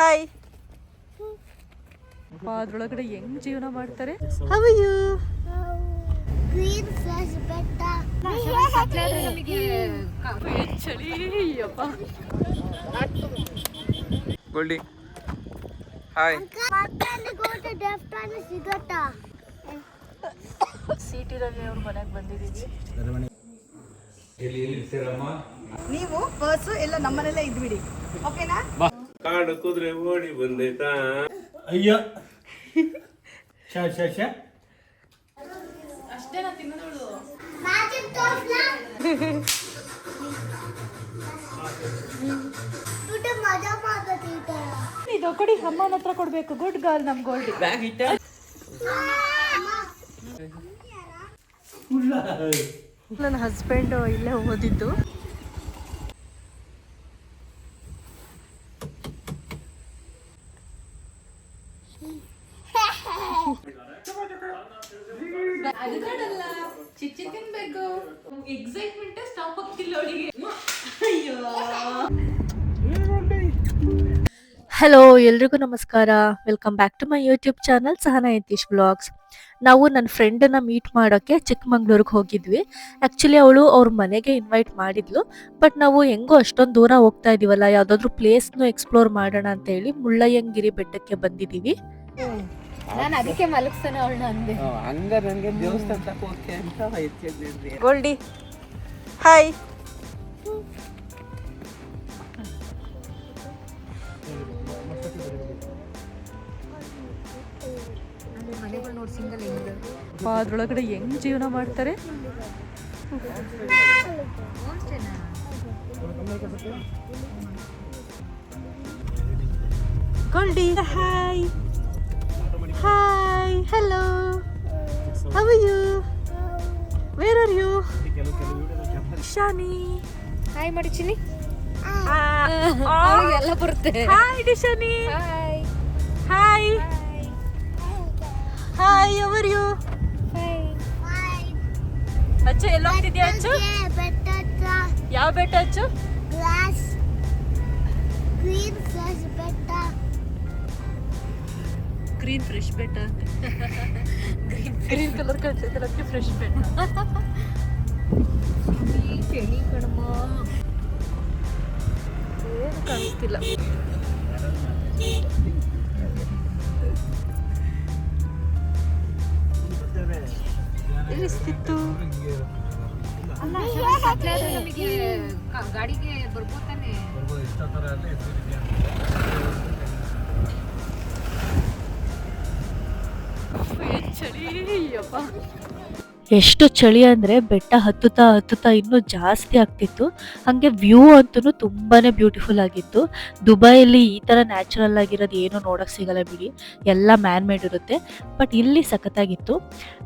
Hi. ಅದ್ರೊಳಗಡೆ ಹೆಂಗ್ ಜೀವನ ಮಾಡ್ತಾರೆ. How are you? Green fresh ಬೆಟ್ಟ. ಚಳಿ ಯಪ್ಪ. Goldie hi. ಸಿಗತ್ತಾ? ಸಿಟಿ ರವಿ ಅವ್ರ ಮನೆಗೆ ಬಂದಿದ್ದೀವಿ. ನೀವು ಬಸ್ಸು ಎಲ್ಲ ನಮ್ಮನೆಲ್ಲೇ ಇದ್ಬಿಡಿ, ಓಕೆನಾ? ಕಾಡು ಕುದುರೆ ಓಡಿ ಬಂದೈತಾ? ಅಯ್ಯ ಶಾ ಶಾ ಶಾ ಅಷ್ಟೇನಾ ತಿನ್ನೋದು? ಮ್ಯಾಜಿಕ್ ತೋರ್ಸ್ಲಾ? ತುಟಿ ಮಜಾ ಮಾಡ್ತಿದ್ದೀರಾ? ಇದು ಕೊಡಿ, ಅಮ್ಮನ ಹತ್ರ ಕೊಡ್ಬೇಕು. ಗುಡ್ ಗರ್ಲ್ ನಮ್ ಗೋಲ್ಡಿ. ಬ್ಯಾಗ್ ಇಟ್ಟ. ನನ್ನ ಹಸ್ಬೆಂಡ್ ಇಲ್ಲೇ ಓದಿದ್ದು. ತಿನ್ಬೇಕು. ಎಕ್ಸೈಟ್ಮೆಂಟ್ ಸ್ಟಾಪ್ ಆಗ್ತಿಲ್ಲ ಅವಳಿಗೆ. ಅಯ್ಯೋ. ಹಲೋ, ಎಲ್ರಿಗೂ ನಮಸ್ಕಾರ. Welcome back to my YouTube channel Sahana Yatish blogs. ನಾವು ನನ್ನ ಫ್ರೆಂಡನ್ನ ಮೀಟ್ ಮಾಡೋಕ್ಕೆ ಚಿಕ್ಕಮಂಗ್ಳೂರಿಗೆ ಹೋಗಿದ್ವಿ. ಆ್ಯಕ್ಚುಲಿ ಅವಳು ಅವ್ರ ಮನೆಗೆ ಇನ್ವೈಟ್ ಮಾಡಿದ್ಲು. ಬಟ್ ನಾವು ಹೆಂಗೋ ಅಷ್ಟೊಂದು ದೂರ ಹೋಗ್ತಾ ಇದೀವಲ್ಲ, ಯಾವುದಾದ್ರೂ ಪ್ಲೇಸ್ನು ಎಕ್ಸ್ಪ್ಲೋರ್ ಮಾಡೋಣ ಅಂತ ಹೇಳಿ ಮುಳ್ಳಯ್ಯನಗಿರಿ ಬೆಟ್ಟಕ್ಕೆ ಬಂದಿದ್ದೀವಿ. ನಾನು ಅದಕ್ಕೆ ಮಲಗಿಸ್ತಾನೆ ಅವಳನ್ನ ಅಂದೆ. ಹಂಗ ನನಗೆ ದೇವಸ್ಥಾನ ಹೋಗಕ್ಕೆ ಅಂತ ಎತ್ತಿದ್ರಿ. Goldie hi. ಮನೆಗಳು ನೋಡಿ ಸಿಂಗಲ್ ಹೆಂಗ್ ಅದ್ರೊಳಗಡೆ ಹೆಂಗ್ ಜೀವನ ಮಾಡ್ತಾರೆ. Goldie hi. Hi, hello, how are you? Where are you? Shani hi ಮಾಡಿ ಚಿನ್ನಿ. ಹಾಯ್ ಎಲ್ಲ ಬರುತ್ತೆ. Dishani hi hi hi. How are you? Achu ಎಲ್ಲ ಹೋಗ್ತಿದ್ಯಾ? ಅಚ್ಚು ಬೆಟ್ಟ ಹತ್ರ ಯಾವ ಬೆಟ್ಟ? ಅಚ್ಚು ಗ್ಲಾಸ್ ಗ್ರೀನ್ ಫ್ರೆಶ್ ಬೆಟ್ಟ. ಗ್ರೀನ್ ಫ್ರೆಶ್ ಬೆಟ್ಟ. ಗ್ರೀನ್ ಕಲರ್ ಕಾಣ್ತೈತೆ, ಅದಕ್ಕೆ ಫ್ರೆಶ್ ಬೆಟ್ಟ. ಚಳಿ ಕಣಮ್ಮ, ಏನು ಕಾಣಿಸ್ತಿಲ್ಲ. ಎಲ್ಲಿಸ್ತಿತ್ತು? ನಮಗೆ ಗಾಡಿಗೆ ಬರ್ಬೋತಾನೆ. ಎಷ್ಟು ಚಳಿ ಅಂದರೆ ಬೆಟ್ಟ ಹತ್ತುತ್ತಾ ಹತ್ತುತ್ತಾ ಇನ್ನೂ ಜಾಸ್ತಿ ಆಗ್ತಿತ್ತು. ಹಾಗೆ ವ್ಯೂ ಅಂತೂ ತುಂಬಾ ಬ್ಯೂಟಿಫುಲ್ ಆಗಿತ್ತು. ದುಬೈಯಲ್ಲಿ ಈ ಥರ ನ್ಯಾಚುರಲ್ ಆಗಿರೋದು ಏನೂ ನೋಡೋಕ್ಕೆ ಸಿಗಲ್ಲ ಬಿಡಿ, ಎಲ್ಲ ಮ್ಯಾನ್ ಮೇಡ್ ಇರುತ್ತೆ. ಬಟ್ ಇಲ್ಲಿ ಸಖತ್ತಾಗಿತ್ತು.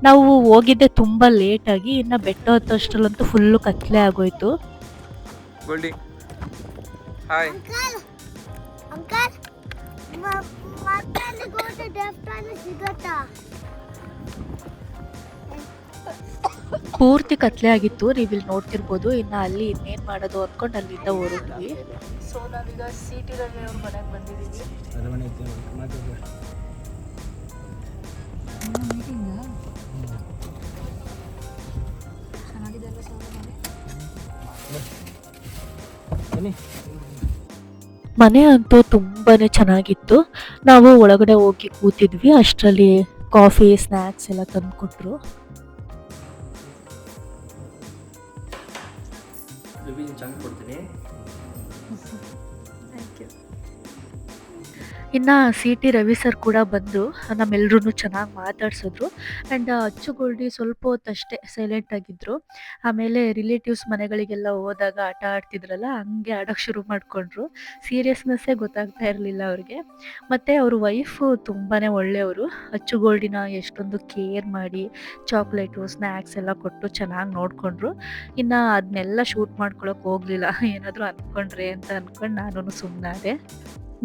ನಾವು ಹೋಗಿದ್ದೆ ತುಂಬ ಲೇಟಾಗಿ, ಇನ್ನು ಬೆಟ್ಟ ಹತ್ತೋಷ್ಟರಲ್ಲಂತೂ ಫುಲ್ಲು ಕತ್ಲೆ ಆಗೋಯ್ತು. Goldie hi. ಅಂಕಲ್ ಮತ್ತೆ ಗೋಟೆ ದೇವಸ್ಥಾನ ಸಿಗತ್ತಾ? ಪೂರ್ತಿ ಕತ್ಲೆ ಆಗಿತ್ತು, ನೀವು ಇಲ್ಲಿ ನೋಡ್ತಿರ್ಬೋದು. ಇನ್ನು ಅಲ್ಲಿ ಇನ್ನೇನು ಮಾಡೋದು ಅಂದ್ಕೊಂಡು ಅಲ್ಲಿಂದ ಹೊರಟ್ವಿ. ಸೊ ನಾವೀಗ ಸಿಟಿ ರವಿ ಅವ್ರ ಮನೆಗೆ ಬಂದಿದ್ದೀವಿ. ಮನೆ ಅಂತೂ ತುಂಬಾನೇ ಚೆನ್ನಾಗಿತ್ತು. ನಾವು ಒಳಗಡೆ ಹೋಗಿ ಕೂತಿದ್ವಿ, ಅಷ್ಟರಲ್ಲಿ ಕಾಫಿ ಸ್ನ್ಯಾಕ್ಸ್ ಎಲ್ಲ ತಂದು ಕೊಟ್ಟರು. ಕೊಡ್ತೀನಿ. ಇನ್ನು ಸಿ ಟಿ ರವಿ ಸರ್ ಕೂಡ ಬಂದು ನಮ್ಮೆಲ್ಲರೂ ಚೆನ್ನಾಗಿ ಮಾತಾಡ್ಸಿದ್ರು. ಆ್ಯಂಡ್ ಅಚ್ಚು ಗೋಲ್ಡಿ ಸ್ವಲ್ಪ ಹೊತ್ತಷ್ಟೇ ಸೈಲೆಂಟ್ ಆಗಿದ್ರು. ಆಮೇಲೆ ರಿಲೇಟಿವ್ಸ್ ಮನೆಗಳಿಗೆಲ್ಲ ಹೋದಾಗ ಆಟ ಆಡ್ತಿದ್ರಲ್ಲ, ಹಂಗೆ ಆಡೋಕ್ಕೆ ಶುರು ಮಾಡಿಕೊಂಡ್ರು. ಸೀರಿಯಸ್ನೆಸ್ಸೇ ಗೊತ್ತಾಗ್ತಾ ಇರಲಿಲ್ಲ ಅವ್ರಿಗೆ. ಮತ್ತು ಅವ್ರ ವೈಫು ತುಂಬಾ ಒಳ್ಳೆಯವರು. ಅಚ್ಚು ಗೋಲ್ಡಿನ ಎಷ್ಟೊಂದು ಕೇರ್ ಮಾಡಿ ಚಾಕ್ಲೇಟು ಸ್ನ್ಯಾಕ್ಸ್ ಎಲ್ಲ ಕೊಟ್ಟು ಚೆನ್ನಾಗಿ ನೋಡಿಕೊಂಡ್ರು. ಇನ್ನು ಅದನ್ನೆಲ್ಲ ಶೂಟ್ ಮಾಡ್ಕೊಳಕ್ಕೆ ಹೋಗಲಿಲ್ಲ, ಏನಾದರೂ ಅಂದ್ಕೊಂಡ್ರೆ ಅಂತ ಅಂದ್ಕೊಂಡು ನಾನು ಸುಮ್ಮನಾದೆ.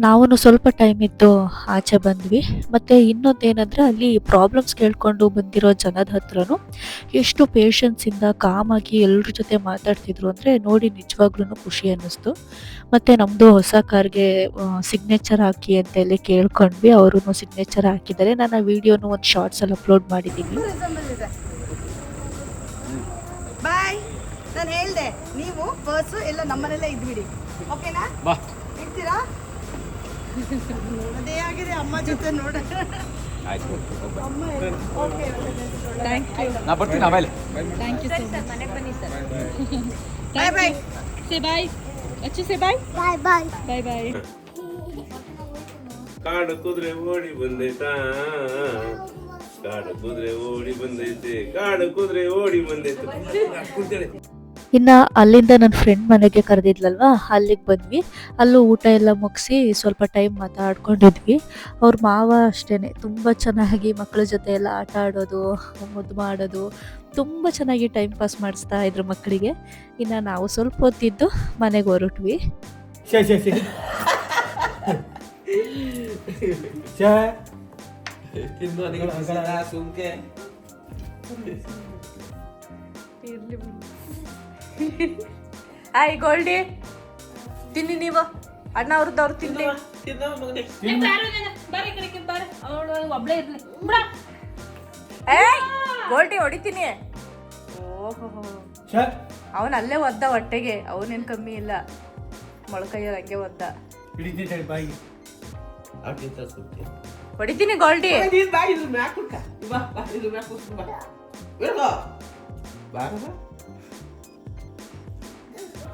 ನಾವು ಸ್ವಲ್ಪ ಟೈಮ್ ಇದ್ದು ಆಚೆ ಬಂದ್ವಿ. ಮತ್ತು ಇನ್ನೊಂದೇನೆಂದರೆ ಅಲ್ಲಿ ಪ್ರಾಬ್ಲಮ್ಸ್ ಕೇಳಿಕೊಂಡು ಬಂದಿರೋ ಜನದ ಹತ್ರನೂ ಎಷ್ಟು ಪೇಷನ್ಸಿಂದ ಕಾಮಾಗಿ ಎಲ್ಲರ ಜೊತೆ ಮಾತಾಡ್ತಿದ್ರು ಅಂದರೆ ನೋಡಿ ನಿಜವಾಗ್ಲೂ ಖುಷಿ ಅನ್ನಿಸ್ತು. ಮತ್ತು ನಮ್ಮದು ಹೊಸ ಕಾರ್ಗೆ ಸಿಗ್ನೇಚರ್ ಹಾಕಿ ಅಂತೆಲ್ಲ ಕೇಳ್ಕೊಂಡ್ವಿ. ಅವರು ಸಿಗ್ನೇಚರ್ ಹಾಕಿದ್ದಾರೆ. ನಾನು ಆ ವಿಡಿಯೋನು ಒಂದು ಶಾರ್ಟ್ಸಲ್ಲಿ ಅಪ್ಲೋಡ್ ಮಾಡಿದ್ದೀನಿ. ಬಾಯ್. ನಾನು ಹೇಳ್ದೆ ನೀವು ಪರ್ಸು ಎಲ್ಲ ನಮ್ಮನೆಲ್ಲೇ ಇದ್ಬಿಡಿ, ಓಕೆನಾ? ಬಾ. ಇಡ್ತೀರಾ? ಅದೇ ಆಗಿದೆ ಅಮ್ಮ ಜೊತೆ ನೋಡ. ಆಯ್ತು ಅಮ್ಮ ಓಕೆ. Thank you. ನಾ ಬರ್ತೀನಿ ಆಮೇಲೆ. Thank you sir. ಮನೆಗೆ ಬನ್ನಿ ಸರ್. ಬಾಯ್ ಬಾಯ್. ಸೇ ಬಾಯ್. ಅಚ್ಚು ಸೇ ಬಾಯ್. ಬಾಯ್ ಬಾಯ್. ಬಾಯ್ ಬಾಯ್. ಕಾಡು ಕುದುರೆ ಓಡಿ ಬಂದೈತಾ, ಕಾಡು ಕುದುರೆ ಓಡಿ ಬಂದೈತೆ, ಕಾಡು ಕುದುರೆ ಓಡಿ ಬಂದೈತೆ. ಇನ್ನು ಅಲ್ಲಿಂದ ನನ್ನ ಫ್ರೆಂಡ್ ಮನೆಗೆ ಕರೆದಿದ್ಲಲ್ವಾ, ಅಲ್ಲಿಗೆ ಬಂದ್ವಿ. ಅಲ್ಲೂ ಊಟ ಎಲ್ಲ ಮುಗಿಸಿ ಸ್ವಲ್ಪ ಟೈಮ್ ಮಾತಾಡ್ಕೊಂಡಿದ್ವಿ. ಅವ್ರ ಮಾವ ಅಷ್ಟೇ ತುಂಬ ಚೆನ್ನಾಗಿ ಮಕ್ಕಳ ಜೊತೆ ಎಲ್ಲ ಆಟ ಆಡೋದು, ಮುದ್ದು ಮಾಡೋದು, ತುಂಬ ಚೆನ್ನಾಗಿ ಟೈಮ್ ಪಾಸ್ ಮಾಡಿಸ್ತಾ ಇದ್ರು ಮಕ್ಕಳಿಗೆ. ಇನ್ನು ನಾವು ಸ್ವಲ್ಪ ಹೊತ್ತಿದ್ದು ಮನೆಗೆ ಹೊರಟ್ವಿ. ಶೇ ಶೇ ಶೇ ಶೇ ಸುಮ್ಕೆ ಹಾಯ್ ಗೋಲ್ಡಿ, ತಿನ್ನಿ ನೀವು. ಅಣ್ಣ ಅವ್ರದ್ದು ಅವ್ರು ತಿನ್ಲಿ. ಒಬ್ಳೆ ಇರ್ಲಿ. ಗೋಲ್ಡಿ ಹೊಡಿತೀನಿ. ಓಹೋ, ಶೇ ಅವನು ಅಲ್ಲೇ ಒದ್ದ ಹೊಟ್ಟೆಗೆ. ಅವನೇನು ಕಮ್ಮಿ ಇಲ್ಲ, ಮೊಳಕೈಯಲ್ಲಿ ಹಂಗೆ ಒದ್ದ. ಹಿಡಿತೀನಿ ಬಾಯಿ. ಹೊಡಿತೀನಿ ಗೋಲ್ಡಿ.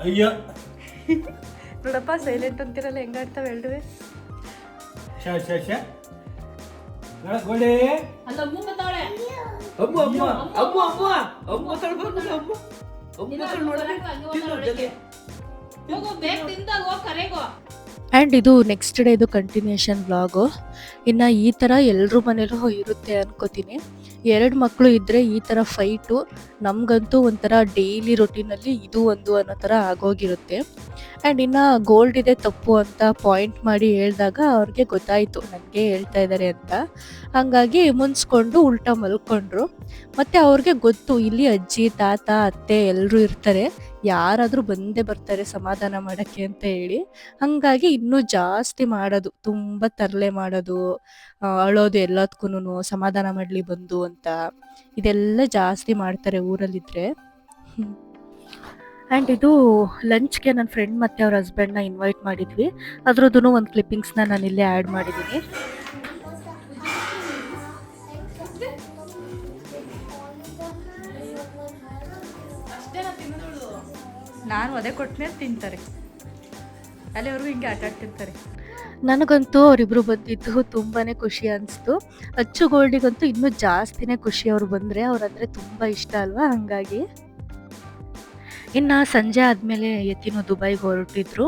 ಅಯ್ಯ ನೋಡಪ್ಪ ಸೈಲೆಂಟ್ ಅಂತಿರಲ್ಲ, ಹೆಂಗಾಡ್ತಾವೆ ಎರಡುವೆ. ಶೇ ಶೇ ಶೇ ಗೋಡೆ ಅಲ್ಲ ಅಮ್ಮ ಬರ್ತಾವಳೆ. ಅಮ್ಮ ಅಮ್ಮ ಅಮ್ಮ ಅಮ್ಮ ಅಮ್ಮ ತಳ್ಬೇಕು ಅಮ್ಮ ಅಮ್ಮ ನೋಡಕ್ಕೆ ಹೋಗೋ ಬೇಗ ತಿಂದಾಗ ಹೋಗಿ ಕರೆಗೋ. ಆ್ಯಂಡ್ ಇದು ನೆಕ್ಸ್ಟ್ ಡೇದು ಕಂಟಿನ್ಯೂಷನ್ ವ್ಲಾಗು. ಇನ್ನು ಈ ಥರ ಎಲ್ಲರ ಮನೇಲೂ ಇರುತ್ತೆ ಅನ್ಕೋತೀನಿ. 2 ಮಕ್ಕಳು ಇದ್ದರೆ ಈ ಥರ ಫೈಟು ನಮಗಂತೂ ಒಂಥರ ಡೈಲಿ ರೊಟೀನಲ್ಲಿ ಇದು ಒಂದು ಅನ್ನೋ ಥರ ಆಗೋಗಿರುತ್ತೆ. ಆ್ಯಂಡ್ ಇನ್ನು ಗೋಲ್ಡ್ ಇದೆ ತಪ್ಪು ಅಂತ ಪಾಯಿಂಟ್ ಮಾಡಿ ಹೇಳಿದಾಗ ಅವ್ರಿಗೆ ಗೊತ್ತಾಯಿತು ನನಗೆ ಹೇಳ್ತಾ ಇದ್ದಾರೆ ಅಂತ. ಹಾಗಾಗಿ ಮುನ್ಸ್ಕೊಂಡು ಉಲ್ಟಾ ಮಲ್ಕೊಂಡ್ರು. ಮತ್ತು ಅವ್ರಿಗೆ ಗೊತ್ತು ಇಲ್ಲಿ ಅಜ್ಜಿ ತಾತ ಅತ್ತೆ ಎಲ್ಲರೂ ಇರ್ತಾರೆ, ಯಾರಾದರೂ ಬಂದೇ ಬರ್ತಾರೆ ಸಮಾಧಾನ ಮಾಡೋಕ್ಕೆ ಅಂತ ಹೇಳಿ. ಹಾಗಾಗಿ ಇನ್ನೂ ಜಾಸ್ತಿ ಮಾಡೋದು, ತುಂಬ ತರಲೆ ಮಾಡೋದು, ಅಳೋದು ಎಲ್ಲದಕ್ಕೂ ಸಮಾಧಾನ ಮಾಡಲಿ ಬಂದು ಅಂತ, ಇದೆಲ್ಲ ಜಾಸ್ತಿ ಮಾಡ್ತಾರೆ ಊರಲ್ಲಿದ್ದರೆ. ಆ್ಯಂಡ್ ಇದು ಲಂಚ್ಗೆ ನನ್ನ ಫ್ರೆಂಡ್ ಮತ್ತು ಅವ್ರ ಹಸ್ಬೆಂಡ್ನ ಇನ್ವೈಟ್ ಮಾಡಿದ್ವಿ. ಅದ್ರದ್ದು ಒಂದು ಕ್ಲಿಪ್ಪಿಂಗ್ಸ್ನ ನಾನು ಇಲ್ಲೇ ಆ್ಯಡ್ ಮಾಡಿದ್ದೀನಿ. ನಾನು ಅದೇ ಕೊಟ್ಟಮೇಲೆ ತಿಂತಾರೆ, ಅಲ್ಲಿವರೆಗೂ ಹಿಂಗೆ ಆಟ ಆಡ್ತಿರ್ತಾರೆ. ನನಗಂತೂ ಅವರಿಬ್ಬರು ಬಂದಿದ್ದು ತುಂಬಾ ಖುಷಿ ಅನಿಸ್ತು. ಅಚ್ಚು ಗೋಲ್ಡಿಗಂತೂ ಇನ್ನೂ ಜಾಸ್ತಿನೇ ಖುಷಿ ಅವ್ರು ಬಂದರೆ. ಅವ್ರಂದರೆ ತುಂಬ ಇಷ್ಟ ಅಲ್ವಾ, ಹಾಗಾಗಿ. ಇನ್ನು ಸಂಜೆ ಆದಮೇಲೆ ಯತಿನು ದುಬೈಗೆ ಹೊರಟಿದ್ರು,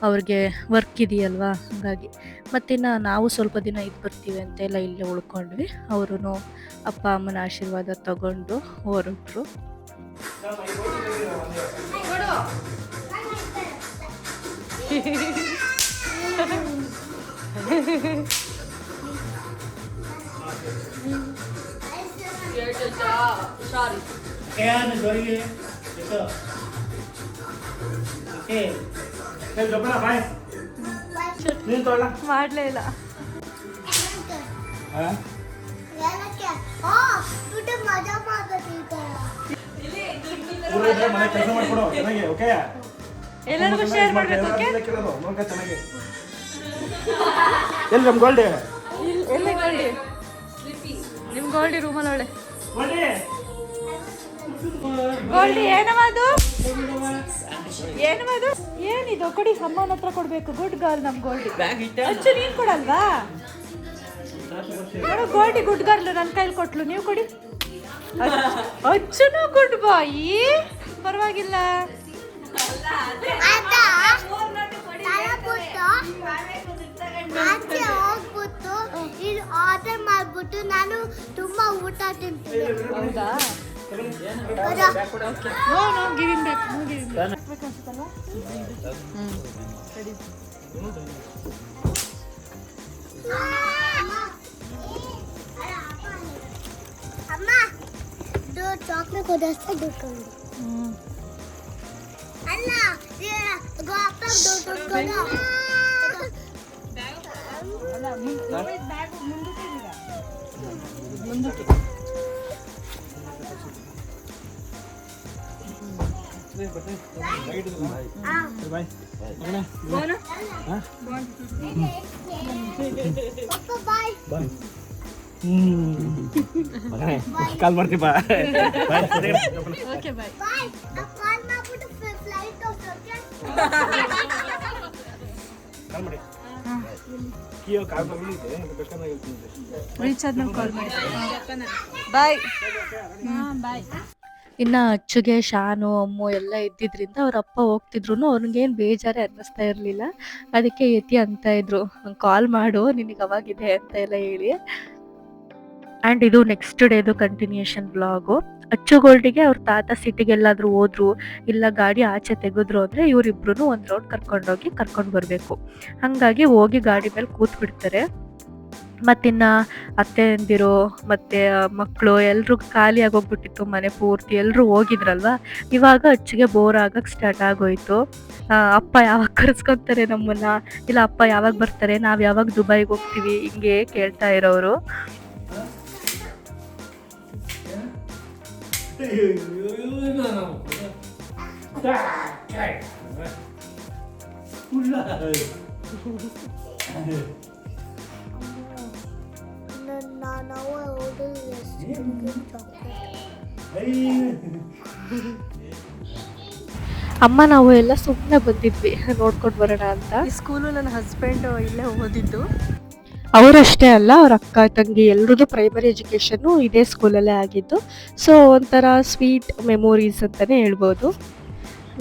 ಅವ್ರಿಗೆ ವರ್ಕ್ ಇದೆಯಲ್ವಾ ಹಾಗಾಗಿ. ಮತ್ತಿನ್ನು ನಾವು ಸ್ವಲ್ಪ ದಿನ ಇದ್ದು ಬರ್ತೀವಿ ಅಂತೆಲ್ಲ ಇಲ್ಲೇ ಉಳ್ಕೊಂಡ್ವಿ. ಅವರು ಅಪ್ಪ ಅಮ್ಮನ ಆಶೀರ್ವಾದ ತಗೊಂಡು ಹೊರಟರು. ಏನು ಜೋರಿಗೆ ಜೊಬ್ಬನ ಬಾಯ್ ನೀನು ತೊಗೊಳ್ಳ. ಮಾಡಲೇ ಇಲ್ಲ. ಏನಕ್ಕೆ? ಓ ಊಟ ಮಜಾ ಮಾಡ್ತಿರ್ತಾರ. ಊರಿದ್ರೆ ಮನೆ ಕೆಲಸ ಮಾಡ್ಕೊಡು ಚೆನ್ನಾಗಿ, ಓಕೆ? ಎಲ್ಲರಿಗೂ ಶೇರ್ ಮಾಡಬೇಕು, ಓಕೆ? ನೋಡ್ಕ ಚೆನ್ನಾಗಿ. ಎಲ್ಲಿ ನಮ್ಮ ಗೋಲ್ಡಿ? ಎಲ್ಲಿ ಗೋಲ್ಡಿ? ನಿಮ್ಮ ಗೋಲ್ಡಿ ರೂಮಲ್ಲಿ ಒಳ್ಳೆ ಗೋಲ್ಡಿ. ಏನದು ಏನದು ಏನಿದು? ಕೊಡಿ, ಅಮ್ಮನ ಹತ್ರ ಕೊಡ್ಬೇಕು. ಗುಡ್ ಗರ್ಲ್ ನಮ್ಮ ಗೋಲ್ಡಿ. ಅಚ್ಚು ನೀನು ಕೊಡಲ್ವಾ? ನೋಡು ಗೋಲ್ಡಿ ಗುಡ್ ಗರ್ಲ್, ನನ್ನ ಕೈಲಿ ಕೊಟ್ಲು, ನೀವು ಕೊಡಿ. ಅಚ್ಚುನು ಗುಡ್ ಬಾಯಿ, ಪರವಾಗಿಲ್ಲ. ಆಚೆ ಹೋಗ್ಬಿಟ್ಟು ಇದು ಆರ್ಡರ್ ಮಾಡ್ಬಿಟ್ಟು ನಾನು ತುಂಬಾ ಊಟ ತಿಂತೀನಿ. ಹೌದಾ? No no giving back, no giving back. ಕೊಡೋಷ್ಟು ದುಡ್ಕೊಂಡು ಅಲ್ಲ ಗೋಪ ದುಡ್ಡು ಕೊಡ ಬಾಯ್ ಕಾಲ್ ಮಾಡ್ತೀವಿ ಬಾ ಓಕೆ ಬಾಯ್ ಬಾಯ್ ಕಾಲ್ ಮಾಡ್ಬಿಟ್ಟು ಫ್ಲೈಟ್ ಹೋಗ್ತೋಕೆ ಕಾಲ್ ಮಾಡಿ ಕಿಯೋ ಕಾಲ್ ಬಂದಿದೆ ಬೇಕಂದ್ರೆ ಹೇಳ್ತೀನಿ ರೀಚ್ ಆದ್ಮೇಲೆ ಕಾಲ್ ಮಾಡಿ ಬಾಯ್. ಬಾಯ್ ಇನ್ನು ಅಚ್ಚುಗೆ ಶಾನು ಅಮ್ಮು ಎಲ್ಲ ಇದ್ದಿದ್ರಿಂದ ಅವ್ರ ಅಪ್ಪ ಹೋಗ್ತಿದ್ರು ಅವ್ನಿಗೇನು ಬೇಜಾರೇ ಅನ್ನಿಸ್ತಾ ಇರಲಿಲ್ಲ. ಅದಕ್ಕೆ ಯತಿ ಅಂತ ಇದ್ರು ಕಾಲ್ ಮಾಡು ನಿನಗೆ ಅವಾಗಿದೆ ಅಂತ ಎಲ್ಲ ಹೇಳಿ. ಆ್ಯಂಡ್ ಇದು ನೆಕ್ಸ್ಟ್ ಡೇದು ಕಂಟಿನ್ಯೂಷನ್ ಬ್ಲಾಗು. ಅಚ್ಚು ಗೋಲ್ಡಿಗೆ ಅವ್ರ ತಾತ ಸಿಟಿಗೆಲ್ಲಾದರೂ ಹೋದ್ರು ಇಲ್ಲ ಗಾಡಿ ಆಚೆ ತೆಗೆದ್ರು ಅಂದರೆ ಇವರಿಬ್ರು ಒಂದು ರೌಂಡ್ ಕರ್ಕೊಂಡೋಗಿ ಕರ್ಕೊಂಡು ಬರಬೇಕು. ಹಾಗಾಗಿ ಹೋಗಿ ಗಾಡಿ ಮೇಲೆ ಕೂತ್ಬಿಡ್ತಾರೆ. ಮತ್ತಿನ್ನು ಅತ್ತೆಯಂದಿರು ಮತ್ತು ಮಕ್ಕಳು ಎಲ್ಲರೂ ಖಾಲಿ ಆಗೋಗ್ಬಿಟ್ಟಿತ್ತು ಮನೆ ಪೂರ್ತಿ. ಎಲ್ಲರೂ ಹೋಗಿದ್ರಲ್ವ, ಇವಾಗ ಅಚ್ಚಿಗೆ ಬೋರ್ ಆಗಕ್ಕೆ ಸ್ಟಾರ್ಟ್ ಆಗೋಯ್ತು. ಅಪ್ಪ ಯಾವಾಗ ಕರೆಸ್ಕೊತಾರೆ ನಮ್ಮನ್ನು, ಇಲ್ಲ ಅಪ್ಪ ಯಾವಾಗ ಬರ್ತಾರೆ, ನಾವು ಯಾವಾಗ ದುಬೈಗೆ ಹೋಗ್ತೀವಿ, ಹಿಂಗೆ ಕೇಳ್ತಾ ಇರೋರು. ನಾವು ಅಮ್ಮ ನಾವು ಎಲ್ಲ ಸುಮ್ಮನೆ ಬಂದಿದ್ವಿ ನೋಡ್ಕೊಂಡು ಬರೋಣ ಅಂತ. ಈ ಸ್ಕೂಲು ನನ್ನ ಹಸ್ಬೆಂಡ್ ಇಲ್ಲೇ ಓದಿದ್ದು. ಅವರಷ್ಟೇ ಅಲ್ಲ, ಅವ್ರ ಅಕ್ಕ ತಂಗಿ ಎಲ್ರದ್ದು ಪ್ರೈಮರಿ ಎಜುಕೇಷನ್ನು ಇದೇ ಸ್ಕೂಲಲ್ಲೇ ಆಗಿದ್ದು. ಸೊ ಒಂಥರ ಸ್ವೀಟ್ ಮೆಮೊರೀಸ್ ಅಂತಲೇ ಹೇಳ್ಬೋದು.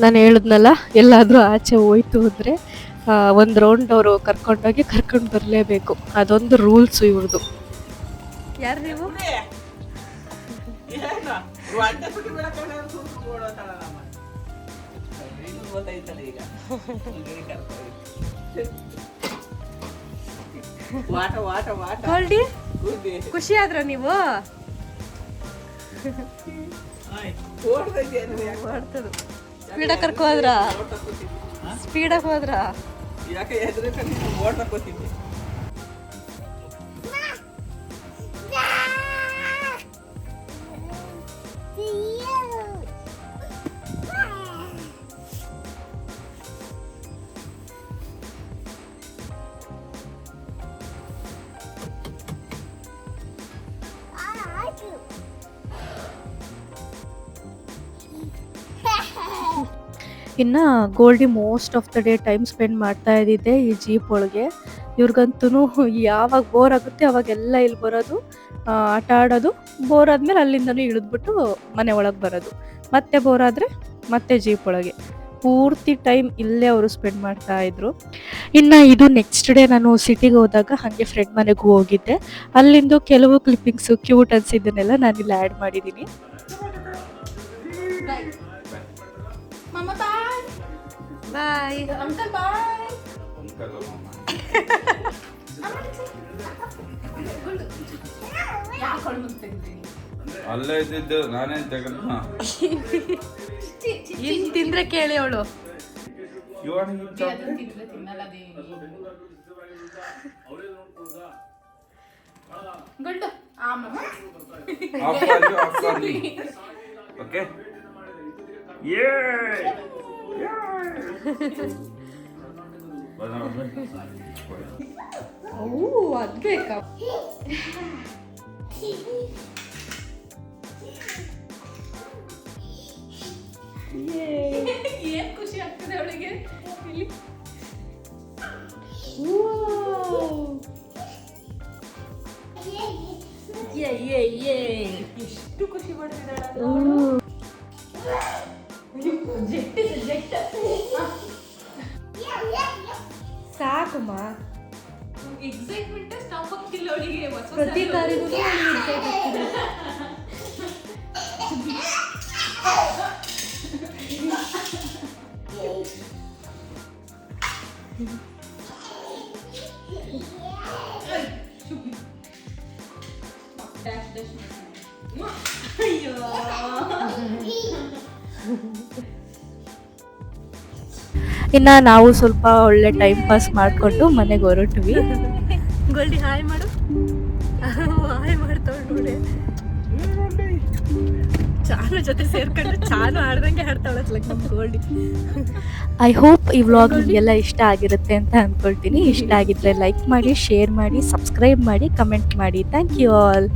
ನಾನು ಹೇಳಿದ್ನಲ್ಲ, ಎಲ್ಲಾದರೂ ಆಚೆ ಹೋಯ್ತು ಅಂದರೆ ಒಂದು ರೌಂಡ್ ಅವರು ಕರ್ಕೊಂಡೋಗಿ ಕರ್ಕೊಂಡು ಬರಲೇಬೇಕು. ಅದೊಂದು ರೂಲ್ಸು ಇವ್ರದ್ದು. ಯಾರು ನೀವು? ಗೋಲ್ಡಿ, ಖುಷಿ ಆದ್ರ ನೀವು? ಸ್ಪೀಡಾಗಿ ಕರ್ಕೊ ಹೋದ್ರ? ಸ್ಪೀಡಾಗಿ ಹೋದ್ರ? ಇನ್ನು Goldie most of the day time spend ಮಾಡ್ತಾ ಇದ್ದಿದ್ದೆ ಈ ಜೀಪ್ ಒಳಗೆ. ಇವ್ರಿಗಂತೂ ಯಾವಾಗ ಬೋರ್ ಆಗುತ್ತೆ ಅವಾಗೆಲ್ಲ ಇಲ್ಲಿ ಬರೋದು, ಆಟ ಆಡೋದು. ಬೋರ್ ಆದಮೇಲೆ ಅಲ್ಲಿಂದನೂ ಇಳಿದ್ಬಿಟ್ಟು ಮನೆ ಒಳಗೆ ಬರೋದು. ಮತ್ತೆ ಬೋರ್ ಆದರೆ ಮತ್ತೆ ಜೀಪ್ ಒಳಗೆ. ಪೂರ್ತಿ ಟೈಮ್ ಇಲ್ಲೇ ಅವರು ಸ್ಪೆಂಡ್ ಮಾಡ್ತಾ ಇದ್ರು. ಇನ್ನು ಇದು ನೆಕ್ಸ್ಟ್ ಡೇ ನಾನು ಸಿಟಿಗೆ ಹೋದಾಗ ಹಾಗೆ ಫ್ರೆಂಡ್ ಮನೆಗೂ ಹೋಗಿದ್ದೆ. ಅಲ್ಲಿಂದು ಕೆಲವು ಕ್ಲಿಪ್ಪಿಂಗ್ಸು ಕ್ಯೂಟ್ ಅನಿಸಿದ್ದನ್ನೆಲ್ಲ ನಾನಿಲ್ಲಿ ಆ್ಯಡ್ ಮಾಡಿದ್ದೀನಿ. ಮಮ್ಮ ಬಾಯ್ ಬಾಯ್. Uncle bye. ಯಾಕೆ ಕಣ್ಣು ತೆಗ್ದಿದ್ದೀನಿ? ಅಲ್ಲೇ ಇದ್ದಿದ್ದು ನಾನೇನು ತೆಗೆದ್ನ ಏನ್ ತಿಂದ್ರೆ ಕೇಳಿ ಅವಳು. ತಿನ್ನಲ್ಲ ಗುಡ್. ಓಕೆ ಅದ್ ಬೇಕಾ? ಏನ್ ಖುಷಿ ಆಗ್ತದೆ ಅವಳಿಗೆ. ಎಷ್ಟು ಖುಷಿ ಪಡ್ತಿದ್ದಾಳೆ. ಸಾಕಮ್ಮ, ಎಕ್ಸೈಟ್ಮೆಂಟ್ ಸ್ಟಾಪ್ ಆಗ್ತಿಲ್ಲ ಅವಳಿಗೆ. ಪ್ರತಿ ತಾರಿಗೂ ಅಯ್ಯೋ ಇನ್ನು ನಾವು ಸ್ವಲ್ಪ ಒಳ್ಳೆ ಟೈಮ್ ಪಾಸ್ ಮಾಡಿಕೊಂಡು ಮನೆಗೆ ಹೊರಟ್ವಿ. ಗೋಲ್ಡಿ ಹಾಯ್ ಮಾಡು. ಹಾಯ್ ಮಾಡ್ತಾಳೆ ನೋಡಿ. ಚಾನು ಜೊತೆ ಸೇರ್ಕೊಂಡು ಚಾನು ಆಡ್ದಂಗೆ ಆಡ್ತಾಳತ್ಲಕ್ ನಮ್ಮ ಗೋಲ್ಡಿ. ಐ ಹೋಪ್ ಈ ವ್ಲಾಗ್ ನಿಮಗೆಲ್ಲ ಇಷ್ಟ ಆಗಿರುತ್ತೆ ಅಂತ ಅಂದ್ಕೊಳ್ತೀನಿ. ಇಷ್ಟ ಆಗಿದ್ರೆ ಲೈಕ್ ಮಾಡಿ, ಶೇರ್ ಮಾಡಿ, ಸಬ್ಸ್ಕ್ರೈಬ್ ಮಾಡಿ, ಕಮೆಂಟ್ ಮಾಡಿ. Thank you all.